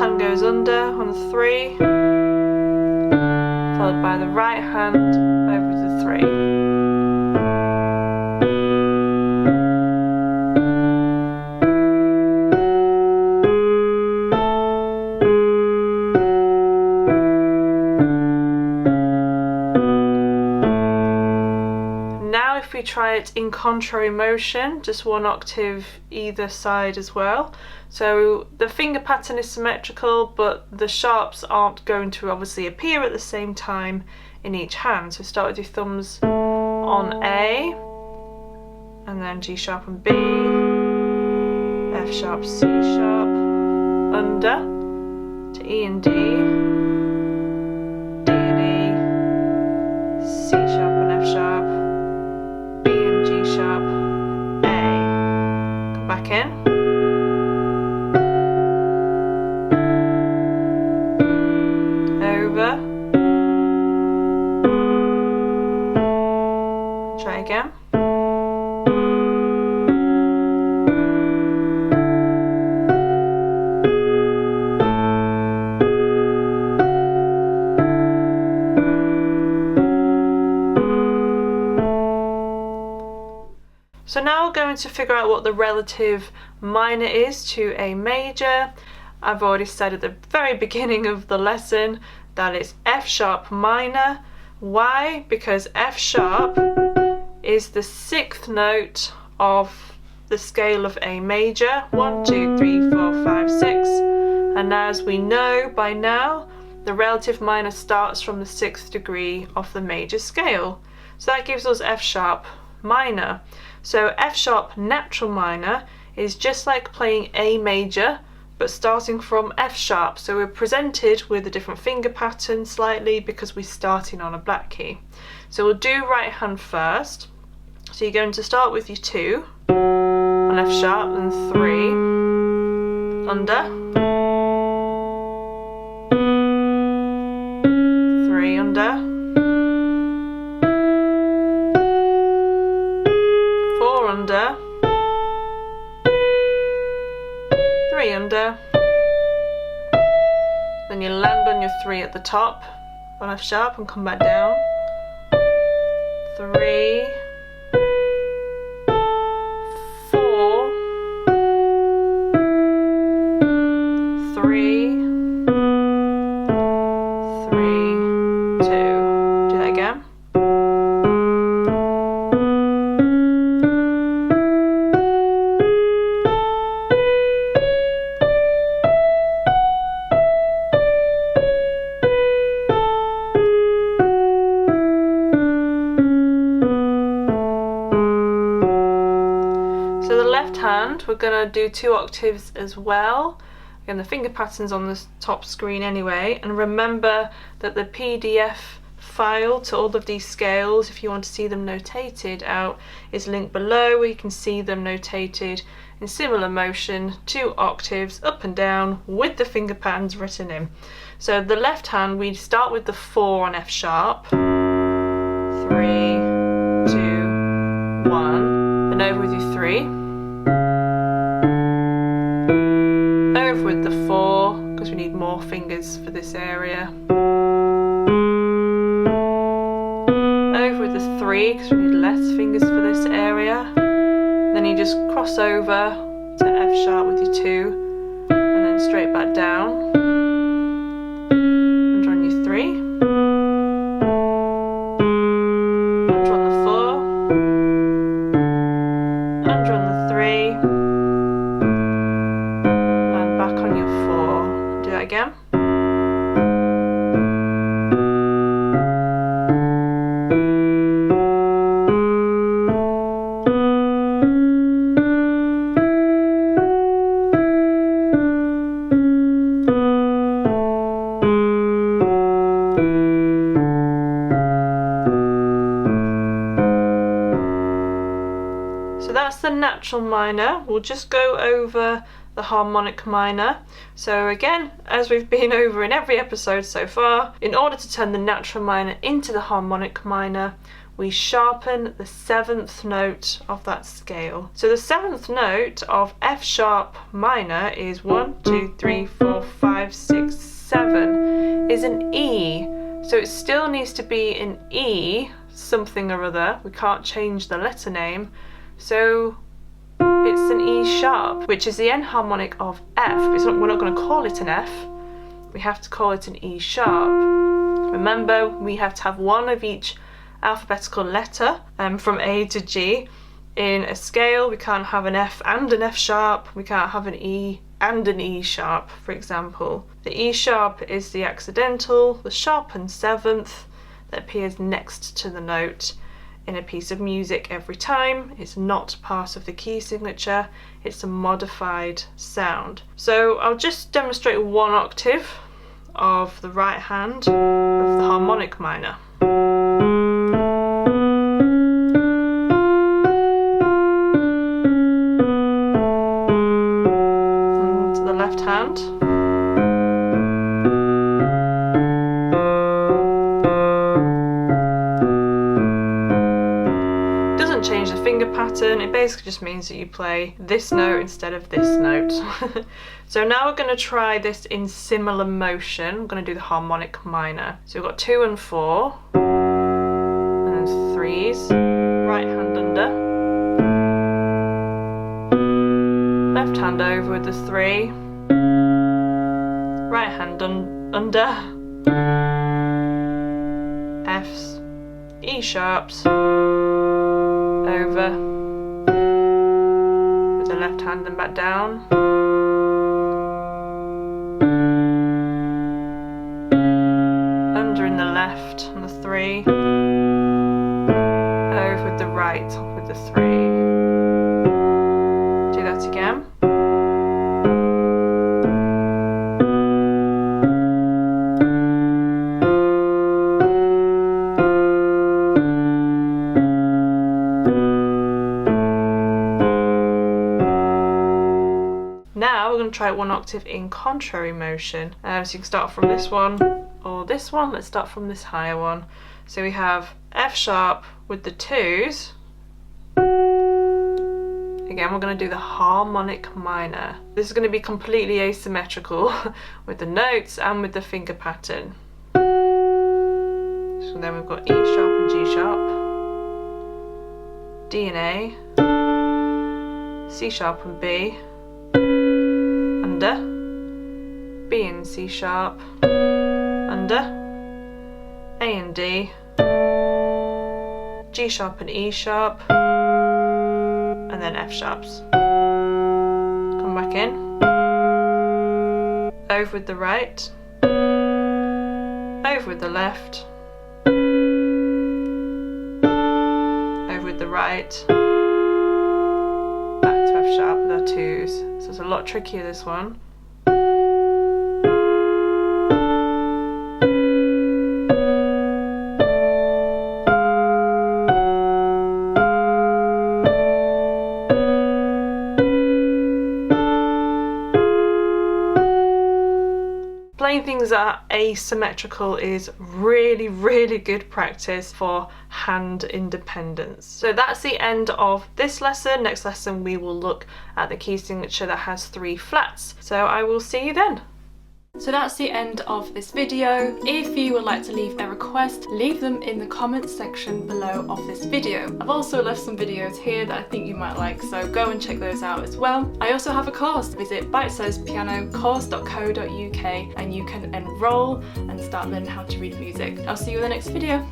hand goes under on the 3, followed by the right hand over the 3. If we try it in contrary motion, just 1 octave either side as well. So the finger pattern is symmetrical, but the sharps aren't going to obviously appear at the same time in each hand. So start with your thumbs on A, and then G sharp and B, F sharp, C sharp, under to E and D, D and E, C sharp and F sharp, sharp, A, come back in, over, try again, so now we're going to figure out what the relative minor is to A major. I've already said at the very beginning of the lesson that it's F sharp minor. Why? Because F sharp is the 6th note of the scale of A major. 1, 2, 3, 4, 5, 6. And as we know by now, the relative minor starts from the 6th degree of the major scale. So that gives us F sharp minor. So F sharp natural minor is just like playing A major, but starting from F sharp. So we're presented with a different finger pattern slightly because we're starting on a black key. So we'll do right hand first. So you're going to start with your 2 on F sharp and 3 under, 3 under, 4 under, 3 under, then you land on your 3 at the top on F sharp and come back down, 3, 4, 3, 3, 2, do that again. So the left hand, we're going to do 2 octaves as well. Again, the finger pattern's on the top screen anyway, and remember that the PDF file to all of these scales, if you want to see them notated out, is linked below, where you can see them notated in similar motion, 2 octaves up and down with the finger patterns written in. So the left hand, we start with the 4 on F sharp, 3, 2, 1, and over with your 3, over with the 4 because we need more fingers for this area, over with the 3 because we need less fingers for this area, then you just cross over to F sharp with your 2 and then straight back down and on your 3, and on the 4, and on the 3, and back on your 4. Do that again. So that's the natural minor. We'll just go over the harmonic minor. So again, as we've been over in every episode so far, in order to turn the natural minor into the harmonic minor, we sharpen the 7th note of that scale. So the 7th note of F sharp minor is 1, 2, 3, 4, 5, 6, 7 is an E. So it still needs to be an E something or other. We can't change the letter name. So it's an E sharp, which is the enharmonic of F. We're not going to call it an F. We have to call it an E sharp. Remember, we have to have one of each alphabetical letter from A to G. In a scale, we can't have an F and an F sharp. We can't have an E and an E sharp, for example. The E sharp is the accidental, the sharpened 7th that appears next to the note in a piece of music every time. It's not part of the key signature, it's a modified sound. So I'll just demonstrate 1 octave of the right hand of the harmonic minor. And to the left hand. Change the finger pattern, it basically just means that you play this note instead of this note. So now we're going to try this in similar motion. We're going to do the harmonic minor. So we've got 2 and 4, and then 3s, right hand under, left hand over with the 3, right hand under, Fs, E sharps, over with the left hand and back down, under in the left on the 3, over with the right with the 3. Do that again. Now we're going to try 1 octave in contrary motion. So you can start from this one or this one. Let's start from this higher one. So we have F sharp with the 2s. Again, we're going to do the harmonic minor. This is going to be completely asymmetrical with the notes and with the finger pattern. So then we've got E sharp and G sharp, D and A, C sharp and B, under, B and C sharp, under, A and D, G sharp and E sharp, and then F sharps. Come back in, over with the right, over with the left, over with the right, back to F sharp with our 2s. So it's a lot trickier, this one. Playing things that are asymmetrical is really good practice for hand independence. So that's the end of this lesson. Next lesson we will look at the key signature that has 3 flats. So I will see you then. So that's the end of this video. If you would like to leave a request, leave them in the comments section below of this video. I've also left some videos here that I think you might like, so go and check those out as well. I also have a course. Visit bitesizepianocourse.co.uk and you can enroll and start learning how to read music. I'll see you in the next video.